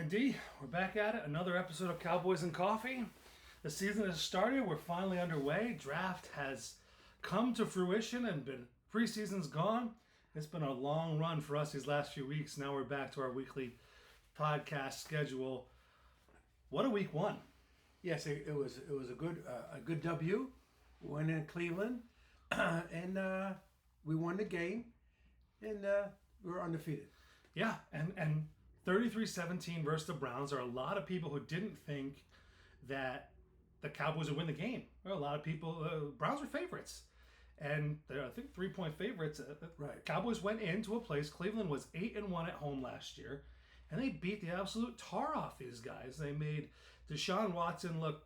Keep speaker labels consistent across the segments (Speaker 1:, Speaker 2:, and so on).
Speaker 1: D, we're back at it. Another episode of Cowboys and Coffee. The season has started. We're finally underway. Draft has come to fruition and preseason's gone. It's been a long run for us these last few weeks. Now we're back to our weekly podcast schedule. What a week one!
Speaker 2: Yes, it was a good W. We went in Cleveland, and we won the game, and we were undefeated.
Speaker 1: Yeah, and 33-17 versus the Browns. There are a lot of people who didn't think that the Cowboys would win the game. There are a lot of people. Browns were favorites, and they're, I think, 3-point favorites.
Speaker 2: Right.
Speaker 1: Cowboys went into a place. Cleveland was 8-1 at home last year, and they beat the absolute tar off these guys. They made Deshaun Watson look.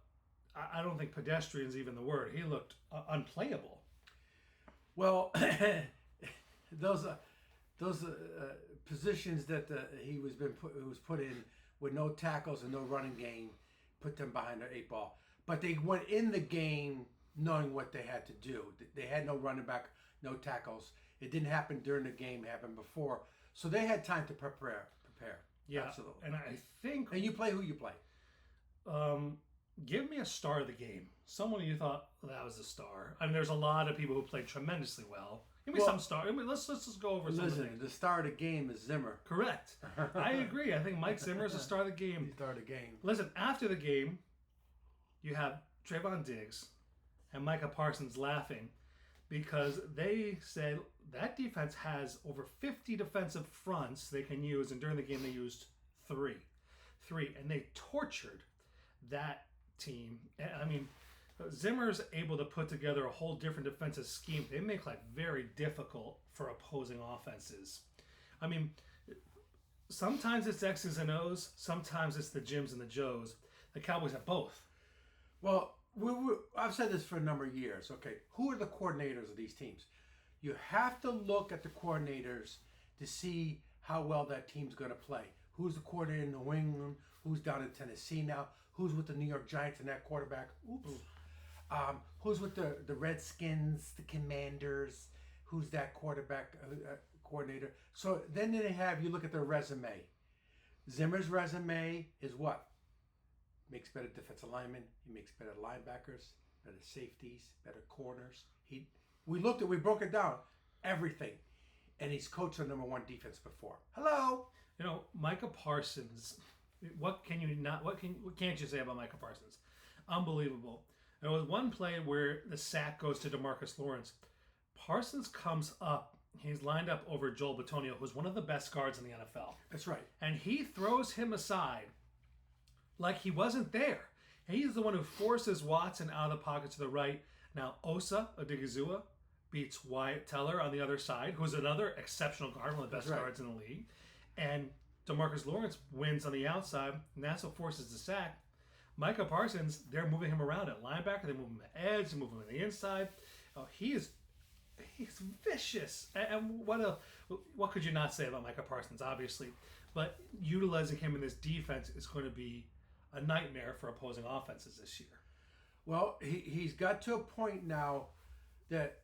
Speaker 1: I don't think pedestrian is even the word. He looked unplayable.
Speaker 2: Well, those positions that he was put in with no tackles and no running game, put them behind their eight ball. But they went in the game knowing what they had to do. They had no running back, no tackles. It didn't happen during the game; it happened before, so they had time to prepare.
Speaker 1: Yeah,
Speaker 2: absolutely.
Speaker 1: And I think.
Speaker 2: And you play who you play.
Speaker 1: Give me a star of the game. Someone you thought that was a star. I mean, there's a lot of people who played tremendously well. Give me some star. I mean, let's just go over some of the things.
Speaker 2: The star of the game is Zimmer.
Speaker 1: Correct. I agree. I think Mike Zimmer is the star of the game.
Speaker 2: The star of the game.
Speaker 1: Listen, after the game, you have Trayvon Diggs and Micah Parsons laughing because they said that defense has over 50 defensive fronts they can use, and during the game they used three, and they tortured that team. I mean, Zimmer's able to put together a whole different defensive scheme. They make life very difficult for opposing offenses. I mean, sometimes it's X's and O's, sometimes it's the Jims and the Joes. The Cowboys have both.
Speaker 2: Well, I've said this for a number of years. Okay, who are the coordinators of these teams? You have to look at the coordinators to see how well that team's going to play. Who's the coordinator in New England? Who's down in Tennessee now? Who's with the New York Giants and that quarterback? Oops. Who's with the Redskins, the Commanders? Who's that quarterback coordinator? So then you look at their resume. Zimmer's resume is what? Makes better defensive linemen. He makes better linebackers, better safeties, better corners. We broke it down. Everything. And he's coached the number one defense before. Hello.
Speaker 1: You know, Micah Parsons. What can't you say about Micah Parsons? Unbelievable. There was one play where the sack goes to DeMarcus Lawrence. Parsons comes up. He's lined up over Joel Bitonio, who's one of the best guards in the NFL.
Speaker 2: That's right.
Speaker 1: And he throws him aside like he wasn't there. And he's the one who forces Watson out of the pocket to the right. Now, Osa Odigizua beats Wyatt Teller on the other side, who's another exceptional guard, one of the best guards in the league. And DeMarcus Lawrence wins on the outside, and that's what forces the sack. Micah Parsons, they're moving him around at linebacker. They move him at edge. They move him on the inside. Oh, he's vicious. And what could you not say about Micah Parsons, obviously? But utilizing him in this defense is going to be a nightmare for opposing offenses this year.
Speaker 2: Well, he's got to a point now that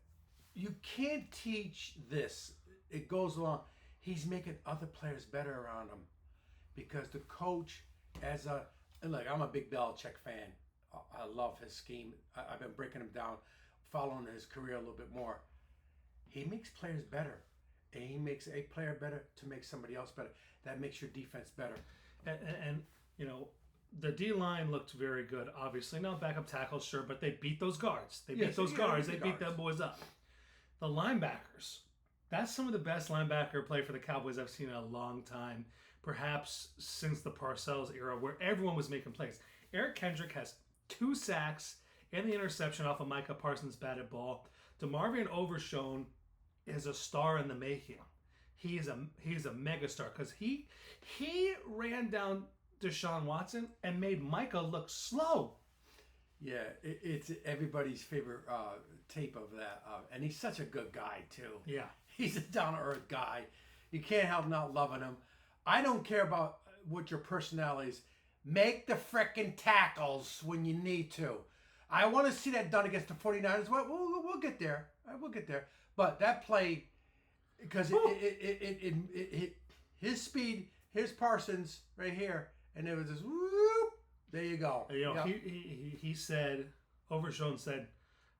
Speaker 2: you can't teach this. It goes along. He's making other players better around him because the coach, I'm a big Belichick fan. I love his scheme. I've been breaking him down, following his career a little bit more. He makes players better, and he makes a player better to make somebody else better. That makes your defense better.
Speaker 1: And you know, the D-line looked very good, obviously. Not backup tackles, sure, but they beat those guards. They beat them boys up. The linebackers, that's some of the best linebacker play for the Cowboys I've seen in a long time, perhaps since the Parcells era, where everyone was making plays. Eric Kendrick has 2 sacks and the interception off of Micah Parsons' batted ball. DeMarvion Overshown is a star in the making. He is a megastar because he ran down Deshaun Watson and made Micah look slow.
Speaker 2: Yeah, it's everybody's favorite tape of that. And he's such a good guy, too.
Speaker 1: Yeah.
Speaker 2: He's a down-to-earth guy. You can't help not loving him. I don't care about what your personality is. Make the frickin' tackles when you need to. I want to see that done against the 49ers. We'll get there. We'll get there. But that play, because his speed, here's Parsons right here, and it was just whoop. There you go. Yep.
Speaker 1: He said, Overshown said,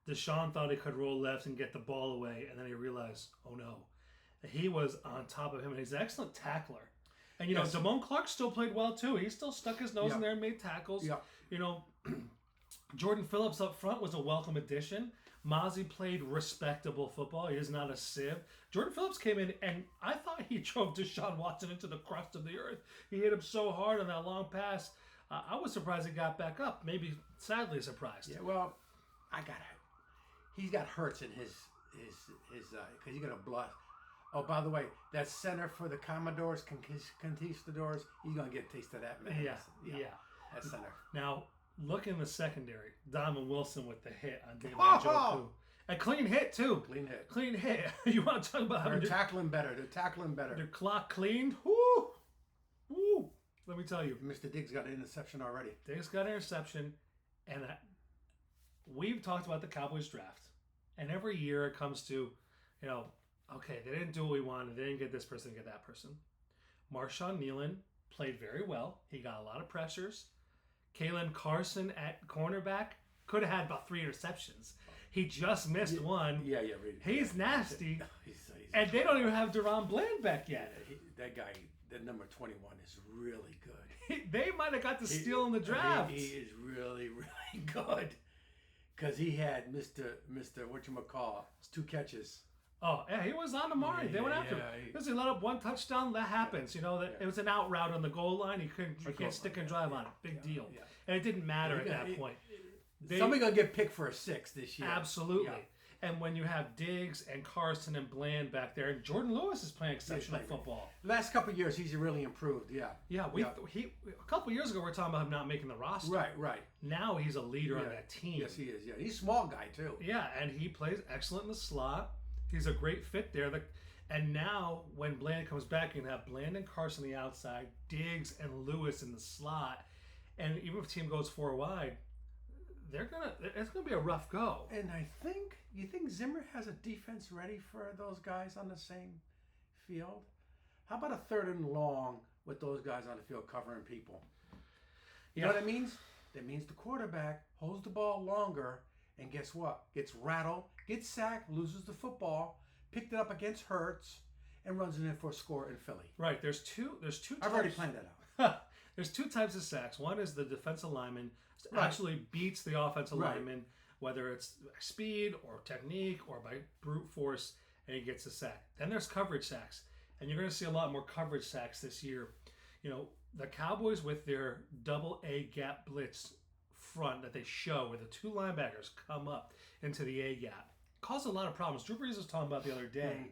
Speaker 1: Deshaun thought he could roll left and get the ball away, and then he realized, oh no, he was on top of him, and he's an excellent tackler. And Damone Clark still played well too. He still stuck his nose in there and made tackles.
Speaker 2: Yep.
Speaker 1: Jordan Phillips up front was a welcome addition. Mozzie played respectable football. He is not a sieve. Jordan Phillips came in, and I thought he drove Deshaun Watson into the crust of the earth. He hit him so hard on that long pass. I was surprised he got back up. Maybe sadly surprised.
Speaker 2: Yeah, well, he's got Hurts in his because he's gonna bluff. Oh, by the way, that center for the Commodores, Conquistadors, he's gonna get a taste of that, man.
Speaker 1: Yeah.
Speaker 2: That center.
Speaker 1: Now, look in the secondary. Diamond Wilson with the hit on David Njoku. A clean hit, too. Clean hit. You want to talk about how
Speaker 2: they're tackling better. Their
Speaker 1: clock cleaned. Woo! Let me tell you.
Speaker 2: Mr. Diggs got an interception already.
Speaker 1: Diggs got an interception, and we've talked about the Cowboys draft. And every year it comes to, okay, they didn't do what we wanted. They didn't get this person, get that person. Marshawn Nealon played very well. He got a lot of pressures. Kalen Carson at cornerback could have had about 3 interceptions. He just missed one.
Speaker 2: Yeah.
Speaker 1: He's nasty. And they don't even have Deron Bland back yet.
Speaker 2: That guy, that number 21, is really good.
Speaker 1: They might have got the steal in the draft.
Speaker 2: He is really, really good. Because he had Mr. Whatchamacallit, 2 catches.
Speaker 1: Oh, yeah, he was on the mark. They went after him. He let up 1 touchdown. That happens. It was an out route on the goal line. You can't stick and drive on it. Big deal. Yeah. And it didn't matter at that point.
Speaker 2: Somebody's going to get picked for a 6 this year.
Speaker 1: Absolutely. Yeah. And when you have Diggs and Carson and Bland back there, and Jordan Lewis is playing exceptional football.
Speaker 2: Last couple of years, he's really improved. Yeah.
Speaker 1: Yeah. A couple of years ago, we were talking about him not making the roster.
Speaker 2: Right.
Speaker 1: Now he's a leader on that team.
Speaker 2: Yes, he is. Yeah, he's a small guy too.
Speaker 1: Yeah, and he plays excellent in the slot. He's a great fit there. And now, when Bland comes back, you can have Bland and Carson on the outside, Diggs and Lewis in the slot. And even if the team goes 4 wide, it's gonna be a rough go.
Speaker 2: And you think Zimmer has a defense ready for those guys on the same field? How about a 3rd and long with those guys on the field covering people? You know what it means? That means the quarterback holds the ball longer, and guess what? Gets rattled, gets sacked, loses the football, picked it up against Hurts, and runs it in for a score in Philly.
Speaker 1: Right. There's two.
Speaker 2: I've already planned that out.
Speaker 1: There's 2 types of sacks. One is the defensive lineman actually beats the offensive lineman, whether it's speed or technique or by brute force, and he gets a sack. Then there's coverage sacks, and you're going to see a lot more coverage sacks this year. The Cowboys with their double A gap blitz front that they show, where the 2 linebackers come up into the A gap, caused a lot of problems. Drew Brees was talking about the other day,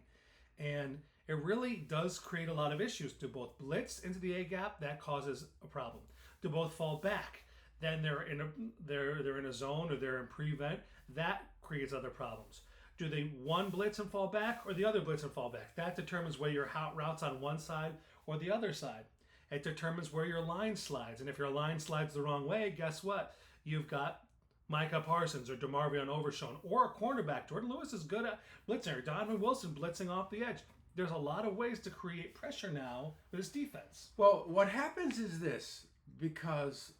Speaker 1: and it really does create a lot of issues. Do both blitz into the A gap? That causes a problem. Do both fall back? Then they're in a zone, or they're in prevent. That creates other problems. Do they one blitz and fall back, or the other blitz and fall back? That determines whether your hot routes on one side or the other side. It determines where your line slides. And if your line slides the wrong way, guess what? You've got Micah Parsons or DeMarvion Overshown, or a cornerback. Jordan Lewis is good at blitzing, or Donovan Wilson blitzing off the edge. There's a lot of ways to create pressure now with this defense.
Speaker 2: Well, what happens is this, because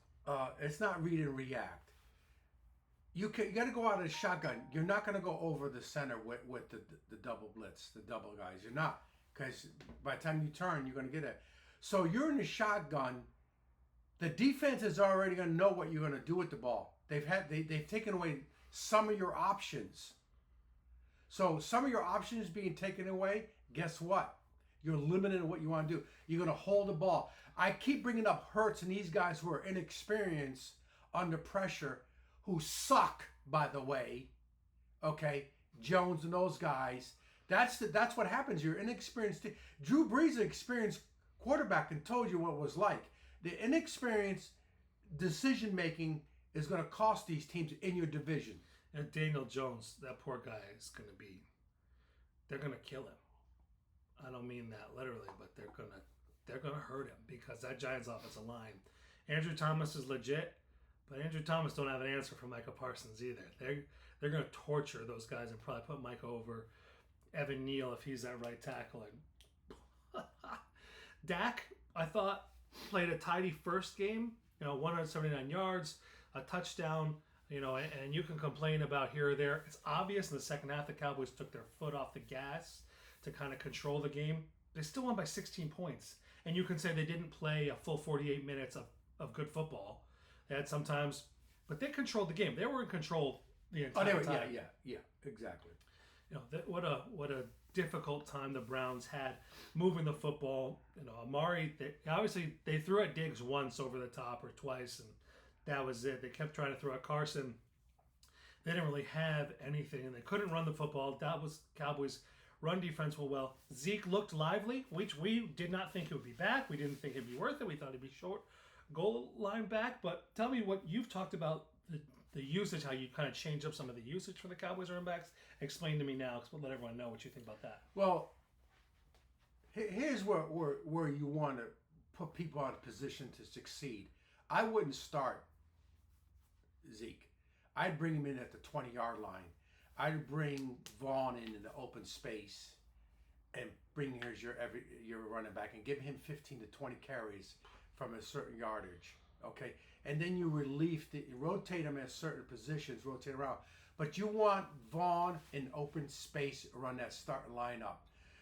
Speaker 2: it's not read and react. You got to go out of the shotgun. You're not going to go over the center with the double blitz, the double guys. You're not, because by the time you turn, you're going to get it. So you're in the shotgun. The defense is already going to know what you're going to do with the ball. They've taken away some of your options. So some of your options being taken away, guess what? You're limited in what you want to do. You're going to hold the ball. I keep bringing up Hurts and these guys who are inexperienced under pressure, who suck, by the way. Okay, Jones and those guys. That's what happens. You're inexperienced. Drew Brees, an experienced quarterback, and told you what it was like. The inexperienced decision making is going to cost these teams in your division.
Speaker 1: And Daniel Jones, that poor guy is going to be. They're going to kill him. I don't mean that literally, but they're gonna hurt him, because that Giants offensive line. Andrew Thomas is legit, but Andrew Thomas don't have an answer for Micah Parsons either. They're gonna torture those guys and probably put Micah over Evan Neal if he's that right tackle. And Dak, I thought played a tidy first game, 179 yards, a touchdown, and you can complain about here or there. It's obvious in the second half the Cowboys took their foot off the gas to kind of control the game. They still won by 16 points. And you can say they didn't play a full 48 minutes of good football. They had sometimes, but they controlled the game. They were in control the entire time.
Speaker 2: Yeah, exactly.
Speaker 1: What a difficult time the Browns had moving the football. Amari, obviously they threw at Diggs once over the top or twice, and that was it. They kept trying to throw at Carson. They didn't really have anything, and they couldn't run the football. That was Cowboys' run defense well. Zeke looked lively, which we did not think he would be back. We didn't think it'd be worth it. We thought he'd be short goal line back. But tell me what you've talked about the usage, how you kind of change up some of the usage for the Cowboys running backs. Explain to me now, because we'll let everyone know what you think about that.
Speaker 2: Well, here's where you want to put people out of position to succeed. I wouldn't start Zeke. I'd bring him in at the 20-yard line. I'd bring Vaughn in the open space and bring here's your running back and give him 15 to 20 carries from a certain yardage. Okay, and then you rotate them at certain positions, rotate around. But you want Vaughn in open space run that starting lineup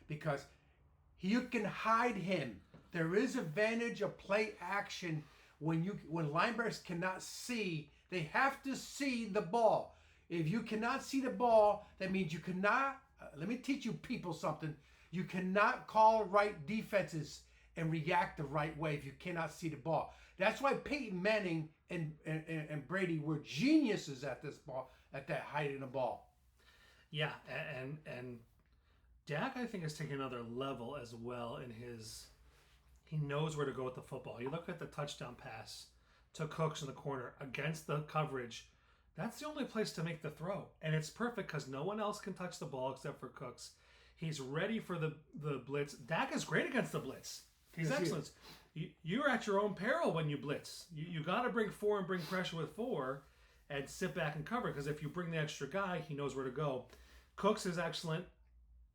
Speaker 2: because you can hide him. There is advantage of play action when linebackers cannot see. They have to see the ball. If you cannot see the ball, that means you cannot. Let me teach you people something. You cannot call right defenses and react the right way if you cannot see the ball. That's why Peyton Manning and Brady were geniuses at this ball, at that hiding the ball.
Speaker 1: Yeah, and Dak, I think, has taken another level as well in his. He knows where to go with the football. You look at the touchdown pass to Cooks in the corner against the coverage. That's the only place to make the throw. And it's perfect because no one else can touch the ball except for Cooks. He's ready for the blitz. Dak is great against the blitz. He's excellent. You're at your own peril when you blitz. You got to bring 4 and bring pressure with 4 and sit back and cover because if you bring the extra guy, he knows where to go. Cooks is excellent,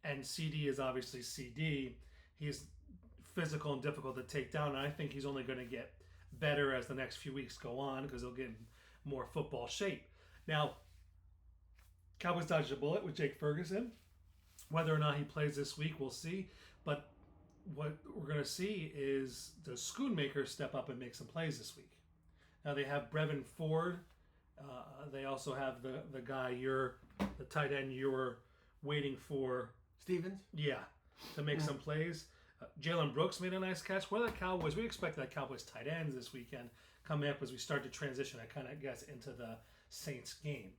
Speaker 1: and CD is obviously CD. He's physical and difficult to take down, and I think he's only going to get better as the next few weeks go on because he'll get in more football shape. Now, Cowboys dodged a bullet with Jake Ferguson. Whether or not he plays this week, we'll see. But what we're going to see is the Schoonmakers step up and make some plays this week. Now, they have Brevin Ford. They also have the guy the tight end you're waiting for.
Speaker 2: Stevens?
Speaker 1: Yeah, to make some plays. Jalen Brooks made a nice catch. What are the Cowboys? We expect that Cowboys tight ends this weekend coming up as we start to transition, I kind of guess, into the Saints game.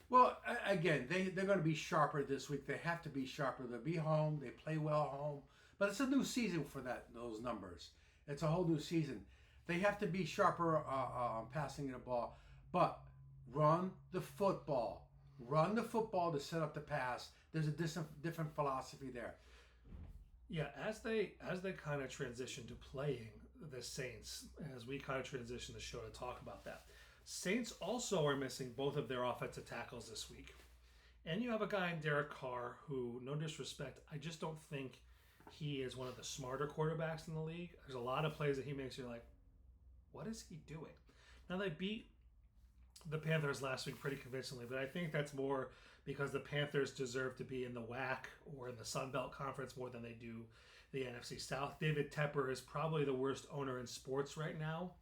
Speaker 2: Well, again, they're going to be sharper this week. They have to be sharper. They'll be home. They play well home. But it's a new season for those numbers. It's a whole new season. They have to be sharper on passing the ball. But run the football. Run the football to set up the pass. There's a different philosophy there.
Speaker 1: Yeah, as they kind of transition to playing the Saints, as we kind of transition the show to talk about that, Saints also are missing both of their offensive tackles this week. And you have a guy in Derek Carr who, no disrespect, I just don't think he is one of the smarter quarterbacks in the league. There's a lot of plays that he makes you're like, what is he doing? Now, they beat the Panthers last week pretty convincingly, but I think that's more because the Panthers deserve to be in the WAC or in the Sun Belt Conference more than they do the NFC South. David Tepper is probably the worst owner in sports right now.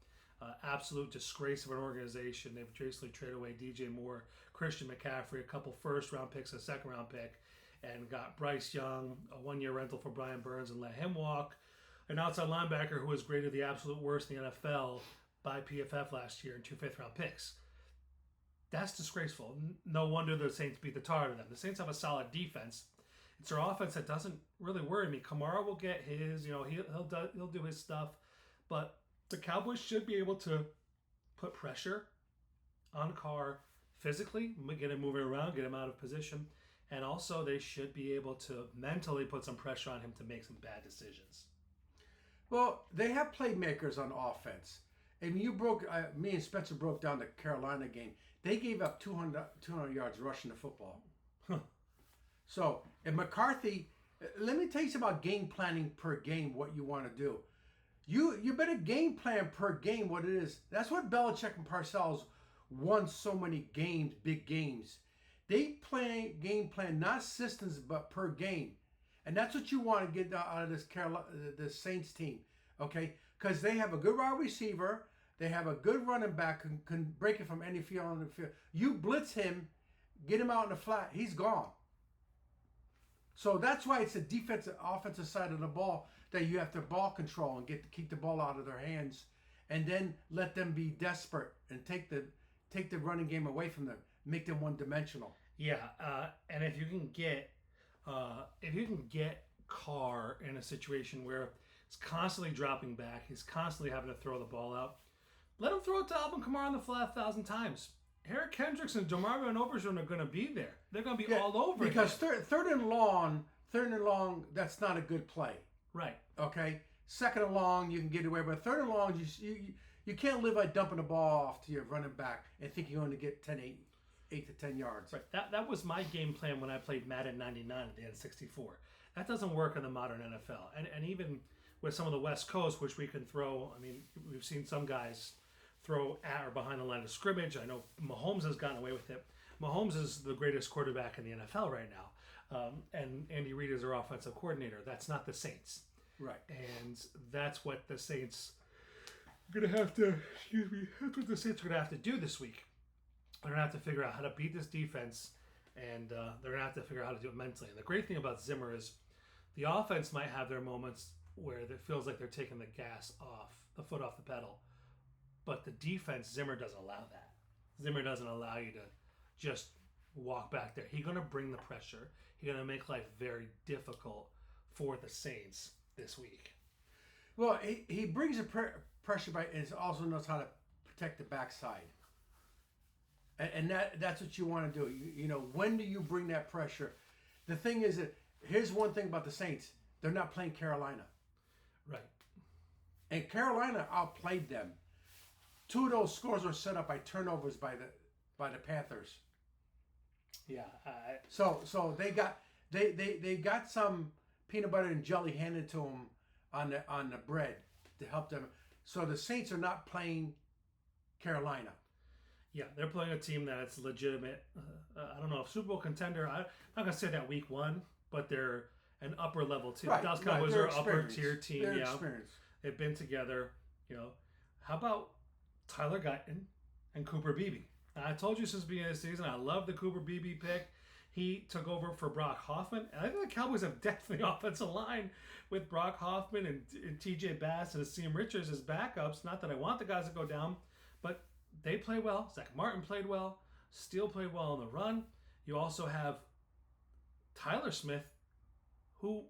Speaker 1: Absolute disgrace of an organization. They've basically traded away DJ Moore, Christian McCaffrey, a couple first-round picks, a second-round pick, and got Bryce Young, a one-year rental for Brian Burns, and let him walk. An outside linebacker who was graded the absolute worst in the NFL by PFF last year and 2 fifth-round picks. That's disgraceful. No wonder the Saints beat the tar out of them. The Saints have a solid defense. It's their offense that doesn't really worry me. Kamara will get his, he'll do his stuff, but the Cowboys should be able to put pressure on Carr physically, get him moving around, get him out of position, and also they should be able to mentally put some pressure on him to make some bad decisions.
Speaker 2: Well, they have playmakers on offense. And me and Spencer broke down the Carolina game. They gave up 200 yards rushing the football. So, and McCarthy, let me tell you something about game planning per game, what you want to do. You better game plan per game what it is. That's what Belichick and Parcells won so many games, big games. They game plan not systems but per game, and that's what you want to get out of this Saints team, okay? Because they have a good wide receiver, they have a good running back can break it from any field on the field. You blitz him, get him out in the flat, he's gone. So that's why it's a defensive, offensive side of the ball that you have to ball control and keep the ball out of their hands, and then let them be desperate and take the running game away from them, make them one dimensional.
Speaker 1: Yeah, and if you can get Carr in a situation where he's constantly dropping back, he's constantly having to throw the ball out, let him throw it to Alvin Kamara on the flat 1,000 times. Eric Kendricks and DeMarvin Overshown are going to be there. They're going to be all over
Speaker 2: because third and long, that's not a good play.
Speaker 1: Right.
Speaker 2: Okay. Second and long, you can get away, but third and long, you can't live by dumping the ball off to your running back and think you're going to get 8 to 10 yards.
Speaker 1: Right. That was my game plan when I played Madden 99 at the end of 64. That doesn't work in the modern NFL. And even with some of the West Coast, which we can throw, I mean, we've seen some guys throw at or behind the line of scrimmage. I know Mahomes has gotten away with it. Mahomes is the greatest quarterback in the NFL right now. And Andy Reid is their offensive coordinator. That's not the Saints.
Speaker 2: Right.
Speaker 1: And that's what the Saints are going to have to, that's what the Saints are going to have to do this week. They're going to have to figure out how to beat this defense, and they're going to have to figure out how to do it mentally. And the great thing about Zimmer is the offense might have their moments where it feels like they're taking the foot off the pedal. But the defense, Zimmer doesn't allow that. Zimmer doesn't allow you to just walk back there. He's going to bring the pressure. He's going to make life very difficult for the Saints this week.
Speaker 2: Well, he brings the pressure by, and also knows how to protect the backside. And that's what you want to do. You know, when do you bring that pressure? The thing is that here's one thing about the Saints. They're not playing Carolina.
Speaker 1: Right.
Speaker 2: And Carolina outplayed them. 2 of those scores were set up by turnovers by the Panthers.
Speaker 1: Yeah.
Speaker 2: So they got some peanut butter and jelly handed to them on the bread to help them. So the Saints are not playing Carolina.
Speaker 1: Yeah, they're playing a team that's legitimate. I don't know if Super Bowl contender. I'm not gonna say that week 1, but they're an upper level team.
Speaker 2: Right,
Speaker 1: Dallas Cowboys are an upper tier team.
Speaker 2: They're
Speaker 1: yeah,
Speaker 2: experienced.
Speaker 1: They've been together. You know, how about Tyler Guyton and Cooper Beebe? I told you since the beginning of the season, I love the Cooper Beebe pick. He took over for Brock Hoffman, and I think the Cowboys have depth in the offensive line with Brock Hoffman and T.J. Bass and Asim Richards as backups. Not that I want the guys to go down, but they play well. Zach Martin played well. Steele played well on the run. You also have Tyler Smith, who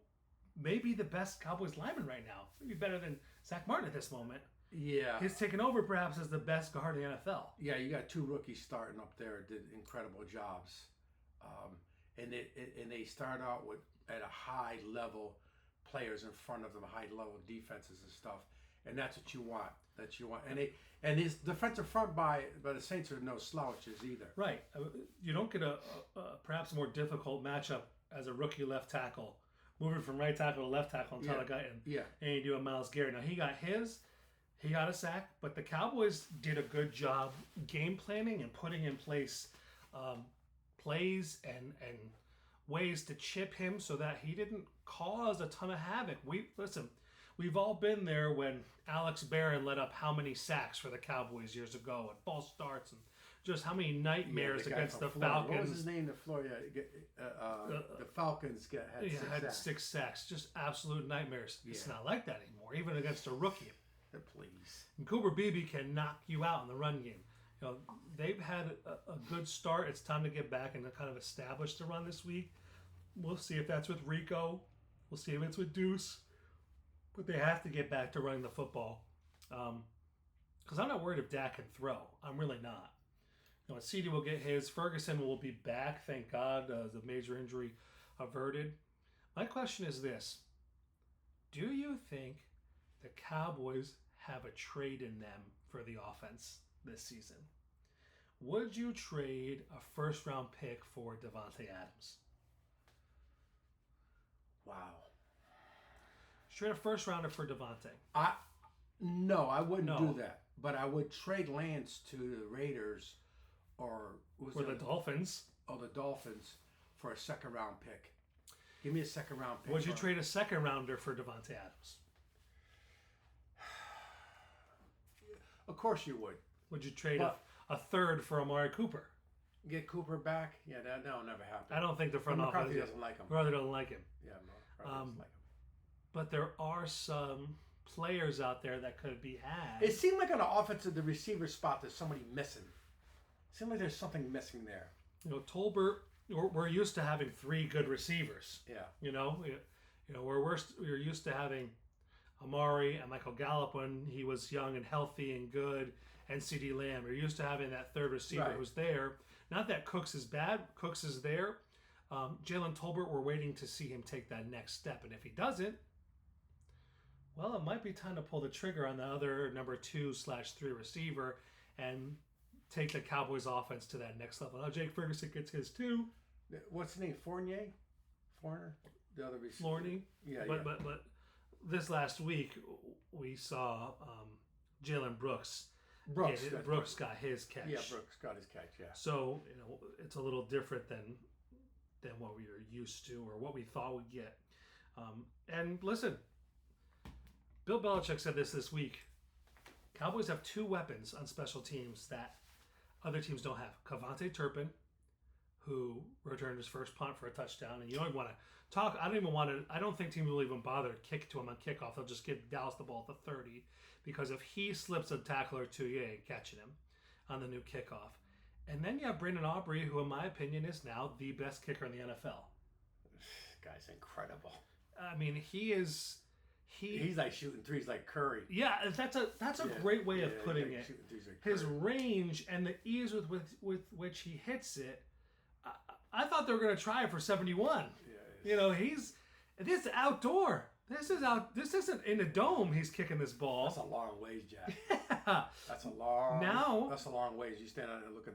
Speaker 1: may be the best Cowboys lineman right now. Maybe better than Zach Martin at this moment.
Speaker 2: Yeah.
Speaker 1: He's taken over perhaps as the best guard in the NFL.
Speaker 2: Yeah, you got 2 rookies starting up there, did incredible jobs. And they start out at a high level players in front of them, high level defenses and stuff. And that's what you want. And his defensive front by the Saints are no slouches either.
Speaker 1: Right. You don't get a perhaps more difficult matchup as a rookie left tackle, moving from right tackle to left tackle until I got in.
Speaker 2: Yeah.
Speaker 1: And you do a Myles Garrett. Now he got a sack, but the Cowboys did a good job game planning and putting in place plays and ways to chip him so that he didn't cause a ton of havoc. We've all been there when Alex Barron let up how many sacks for the Cowboys years ago and false starts and just how many nightmares against the Falcons.
Speaker 2: What was his name? The Falcons had
Speaker 1: 6 sacks. Just absolute nightmares. Yeah. It's not like that anymore, even against a rookie.
Speaker 2: Please.
Speaker 1: And Cooper Beebe can knock you out in the run game. You know, they've had a good start. It's time to get back and to kind of establish the run this week. We'll see if that's with Rico. We'll see if it's with Deuce. But they have to get back to running the football. Because I'm not worried if Dak can throw. I'm really not. You know, CD will get his. Ferguson will be back, thank God. The major injury averted. My question is this. Do you think the Cowboys have a trade in them for the offense this season? Would you trade a first-round pick for Devontae Adams?
Speaker 2: Wow.
Speaker 1: Trade a first-rounder for Devontae.
Speaker 2: No, I wouldn't
Speaker 1: No.
Speaker 2: do that. But I would trade Lance to the Raiders or
Speaker 1: the Dolphins.
Speaker 2: the Dolphins for a second round pick. Give me a second round pick.
Speaker 1: Would you trade a second rounder for Devontae Adams?
Speaker 2: Of course you would.
Speaker 1: Would you trade a third for Amari Cooper?
Speaker 2: Get Cooper back? Yeah, that'll never happen.
Speaker 1: I don't think the front
Speaker 2: McCarthy
Speaker 1: office
Speaker 2: doesn't like him.
Speaker 1: Rather don't like him.
Speaker 2: Yeah, McCarthy doesn't like him.
Speaker 1: But there are some players out there that could be had.
Speaker 2: It seemed like on the offensive, the receiver spot, there's somebody missing. It seemed like there's something missing there.
Speaker 1: Tolbert. We're used to having 3 good receivers.
Speaker 2: Yeah.
Speaker 1: We're used to having Amari and Michael Gallup when he was young and healthy and good, and CeeDee Lamb. We're used to having that third receiver who's there. Not that Cooks is bad. Cooks is there. Jalen Tolbert, we're waiting to see him take that next step. And if he doesn't, well, it might be time to pull the trigger on the other number 2/3 receiver and take the Cowboys offense to that next level. Now, Jake Ferguson gets his too.
Speaker 2: What's his name? Fournier? The other receiver.
Speaker 1: Flournoy.
Speaker 2: Yeah,
Speaker 1: But this last week, we saw Jalen Brooks. Brooks got his catch.
Speaker 2: Yeah, Brooks got his catch, yeah.
Speaker 1: So, it's a little different than what we were used to or what we thought we'd get. And listen, Bill Belichick said this week. Cowboys have 2 weapons on special teams that other teams don't have. Cavante Turpin, who returned his first punt for a touchdown, and you don't even want to talk. I don't think teams will even bother to kick to him on kickoff. They'll just give Dallas the ball at the 30, because if he slips a tackle or 2, you ain't catching him on the new kickoff. And then you have Brandon Aubrey, who in my opinion is now the best kicker in the NFL.
Speaker 2: This guy's incredible.
Speaker 1: I mean, he's
Speaker 2: like shooting threes like Curry.
Speaker 1: Yeah, that's a great way of putting it.
Speaker 2: Like
Speaker 1: His range and the ease with which he hits it. I thought they were going to try it for 71.
Speaker 2: Yeah,
Speaker 1: This is outdoor. This isn't in a dome. He's kicking this ball.
Speaker 2: That's a long ways, Jack.
Speaker 1: Yeah.
Speaker 2: That's a long ways. You stand out there looking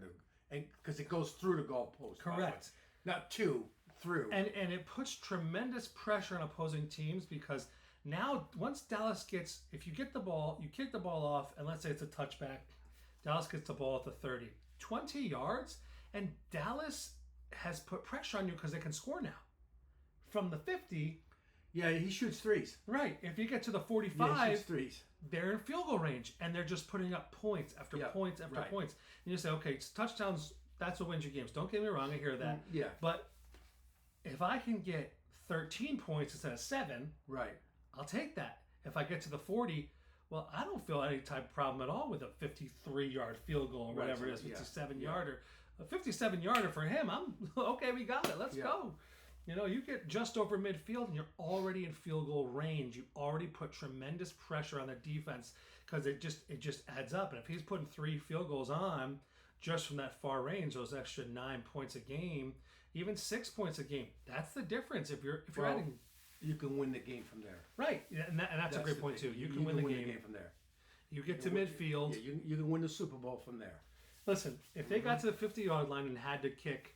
Speaker 2: because it goes through the goalpost.
Speaker 1: Correct.
Speaker 2: Not through.
Speaker 1: And it puts tremendous pressure on opposing teams, because now once Dallas gets, if you get the ball, you kick the ball off, and let's say it's a touchback, Dallas gets the ball at the 30, 20 yards, and Dallas has put pressure on you because they can score now. From the 50.
Speaker 2: Yeah, he shoots threes.
Speaker 1: Right. If you get to the 45,
Speaker 2: he shoots threes.
Speaker 1: They're in field goal range, and they're just putting up points after points after points. And you say, okay, it's touchdowns, that's what wins your games. Don't get me wrong, I hear that.
Speaker 2: Yeah.
Speaker 1: But if I can get 13 points instead of 7,
Speaker 2: right,
Speaker 1: I'll take that. If I get to the 40, well, I don't feel any type of problem at all with a 53-yard field goal or whatever it is, 57-yarder. A 57-yarder for him, I'm okay, we got it. Let's go. You get just over midfield and you're already in field goal range. You already put tremendous pressure on the defense, because it just adds up. And if he's putting 3 field goals on just from that far range, those extra 9 points a game, even 6 points a game, that's the difference. If you're adding,
Speaker 2: you can win the game from there.
Speaker 1: Right, and that's a great point too. You can win the game
Speaker 2: from there.
Speaker 1: You get to midfield.
Speaker 2: Yeah, you can win the Super Bowl from there.
Speaker 1: Listen, if they got to the 50-yard line and had to kick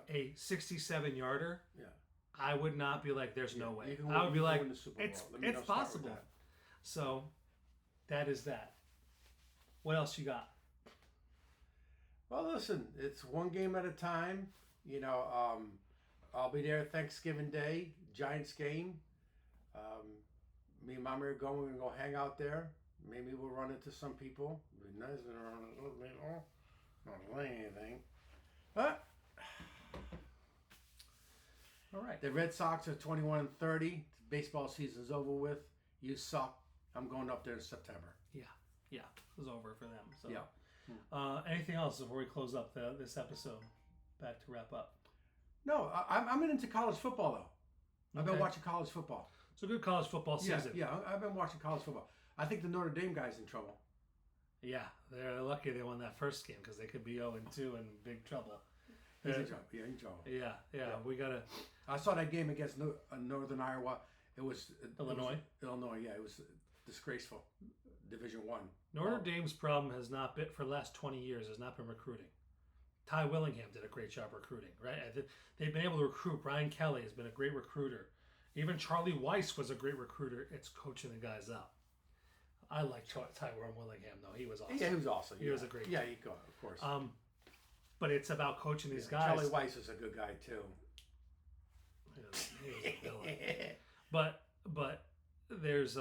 Speaker 1: a 67-yarder, I would not be like, there's no way. I would be like, it's possible. So that is that. What else you got?
Speaker 2: Well, listen, it's one game at a time. I'll be there Thanksgiving Day, Giants game. Me and Mama are going. We're going to go hang out there. Maybe we'll run into some people. It'll be nice to run a little bit. Not saying anything. But
Speaker 1: all right.
Speaker 2: The Red Sox are 21-30. Baseball season's over with. You suck. I'm going up there in September.
Speaker 1: Yeah, it was over for them. So. Yeah. Anything else before we close up this episode? Back to wrap up.
Speaker 2: No, I'm into college football though. I've been watching college football.
Speaker 1: It's a good college football season.
Speaker 2: Yeah, I've been watching college football. I think the Notre Dame guy's in trouble.
Speaker 1: Yeah, they're lucky they won that first game, because they could be 0-2 in big trouble.
Speaker 2: He's in trouble. Yeah, in trouble.
Speaker 1: Yeah. We gotta.
Speaker 2: I saw that game against Northern Iowa. It was
Speaker 1: Illinois.
Speaker 2: Illinois. Yeah, it was disgraceful. Division I.
Speaker 1: Notre Dame's problem has not been, for the last 20 years, has not been recruiting. Ty Willingham did a great job recruiting, right? They've been able to recruit. Brian Kelly has been a great recruiter. Even Charlie Weiss was a great recruiter. It's coaching the guys up. I like Tyrone Willingham though. He was awesome.
Speaker 2: Yeah, he was awesome.
Speaker 1: He was a great.
Speaker 2: Yeah, he go of course.
Speaker 1: But it's about coaching these guys.
Speaker 2: Charlie Weiss is a good guy too.
Speaker 1: He was a villain. But there's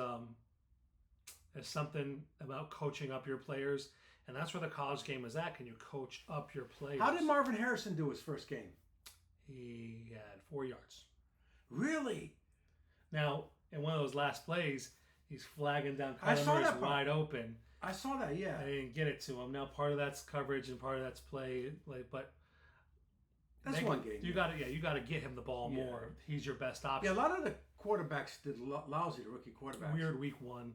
Speaker 1: something about coaching up your players, and that's where the college game is at. Can you coach up your players?
Speaker 2: How did Marvin Harrison do his first game?
Speaker 1: He had 4 yards.
Speaker 2: Really?
Speaker 1: Now, in one of those last plays, he's flagging down
Speaker 2: I saw
Speaker 1: Kyler
Speaker 2: that part.
Speaker 1: wide open.
Speaker 2: I saw that. Yeah.
Speaker 1: I didn't get it to him. Now, part of that's coverage and part of that's play. But
Speaker 2: That's one game.
Speaker 1: You got to get him the ball more. He's your best option.
Speaker 2: Yeah, a lot of the quarterbacks did lousy. The rookie quarterbacks.
Speaker 1: Weird week one.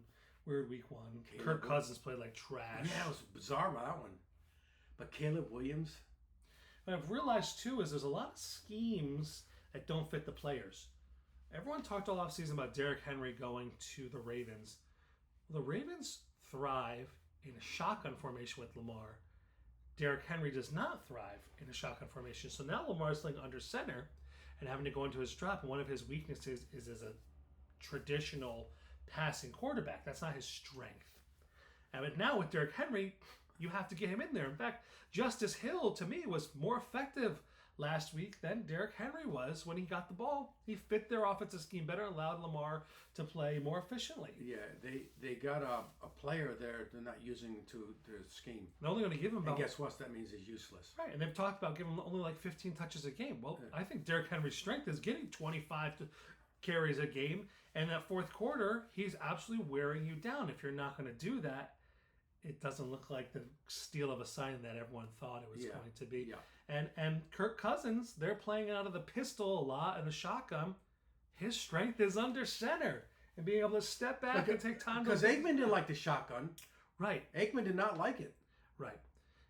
Speaker 1: Kirk Cousins played like trash.
Speaker 2: Yeah, it was bizarre about that one. But Caleb Williams.
Speaker 1: What I've realized too is there's a lot of schemes that don't fit the players. Everyone talked all offseason about Derrick Henry going to the Ravens. Well, the Ravens thrive in a shotgun formation with Lamar. Derrick Henry does not thrive in a shotgun formation. So now Lamar's playing under center and having to go into his drop. And one of his weaknesses is as a traditional passing quarterback. That's not his strength. And now with Derrick Henry, you have to get him in there. In fact, Justice Hill, to me, was more effective last week than Derrick Henry was when he got the ball. He fit their offensive scheme better, allowed Lamar to play more efficiently.
Speaker 2: Yeah, they got a player there they're not using to their scheme.
Speaker 1: They're only going to give him about...
Speaker 2: And guess what? That means he's useless.
Speaker 1: Right, and they've talked about giving him only like 15 touches a game. Well, I think Derrick Henry's strength is getting 25 carries a game, and that fourth quarter, he's absolutely wearing you down. If you're not going to do that, it doesn't look like the steal of a sign that everyone thought it was going to be.
Speaker 2: Yeah.
Speaker 1: And Kirk Cousins, they're playing out of the pistol a lot and the shotgun. His strength is under center and being able to step back and take time.
Speaker 2: Because Aikman didn't like the shotgun.
Speaker 1: Right.
Speaker 2: Aikman did not like it.
Speaker 1: Right.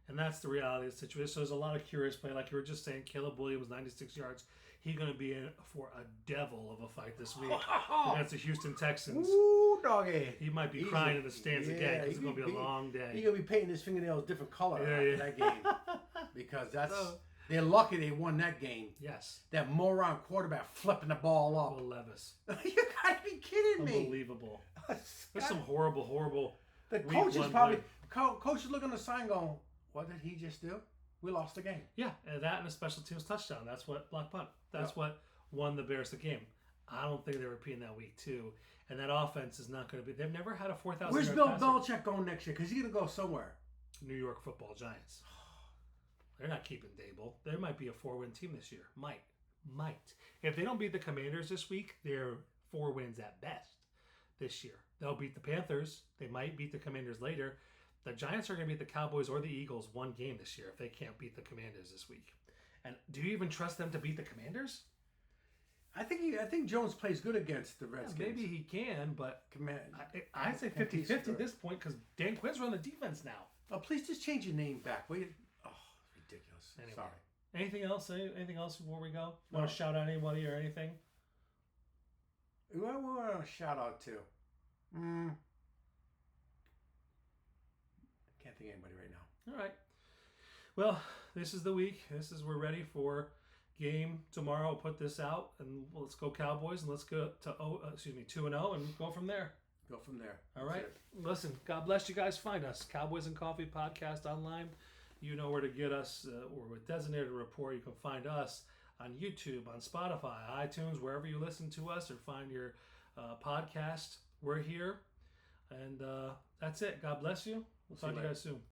Speaker 1: And that's the reality of the situation. So there's a lot of curious play. Like you were just saying, Caleb Williams, 96 yards. He's going to be in for a devil of a fight this week against the Houston Texans.
Speaker 2: Ooh, doggy.
Speaker 1: He might be crying in the stands again because it's going to be a long day.
Speaker 2: He's going to be painting his fingernails different color after that game. Because they're lucky they won that game.
Speaker 1: Yes.
Speaker 2: That moron quarterback flipping the ball up.
Speaker 1: Will Levis.
Speaker 2: You got to be kidding me.
Speaker 1: Unbelievable. There's some horrible.
Speaker 2: The coach is probably... Coach is looking at the sign going, what did he just do? We lost the game.
Speaker 1: Yeah, and that and a special teams touchdown. That's what block punt. That's what won the Bears the game. I don't think they're repeating that week 2. And that offense is not going to be... They've never had a 4,000
Speaker 2: Where's
Speaker 1: yard
Speaker 2: Bill
Speaker 1: passer.
Speaker 2: Belichick going next year? Because he's going to go somewhere.
Speaker 1: New York Football Giants. They're not keeping Dable. There might be a 4-win team this year. Might. If they don't beat the Commanders this week, they're 4 wins at best this year. They'll beat the Panthers. They might beat the Commanders later. The Giants are going to beat the Cowboys or the Eagles one game this year if they can't beat the Commanders this week. And do you even trust them to beat the Commanders?
Speaker 2: I think Jones plays good against the Redskins.
Speaker 1: Yeah, maybe he can, but I'd say 50-50 at this point because Dan Quinn's running the defense now.
Speaker 2: Oh, please just change your name back, will you? Oh, ridiculous.
Speaker 1: Anyway.
Speaker 2: Sorry.
Speaker 1: Anything else? Anything else before we go? Want to shout out anybody or anything?
Speaker 2: Who I want to shout out to? Can't think of anybody right now.
Speaker 1: All right. Well, this is the week. We're ready for game tomorrow. I'll put this out and let's go Cowboys and let's go to 2-0 and go from there. All right. Listen, God bless you guys. Find us Cowboys and Coffee Podcast online. You know where to get us. We're with Designated Report. You can find us on YouTube, on Spotify, iTunes, wherever you listen to us or find your podcast. We're here. And that's it. God bless you. We'll talk to you guys soon.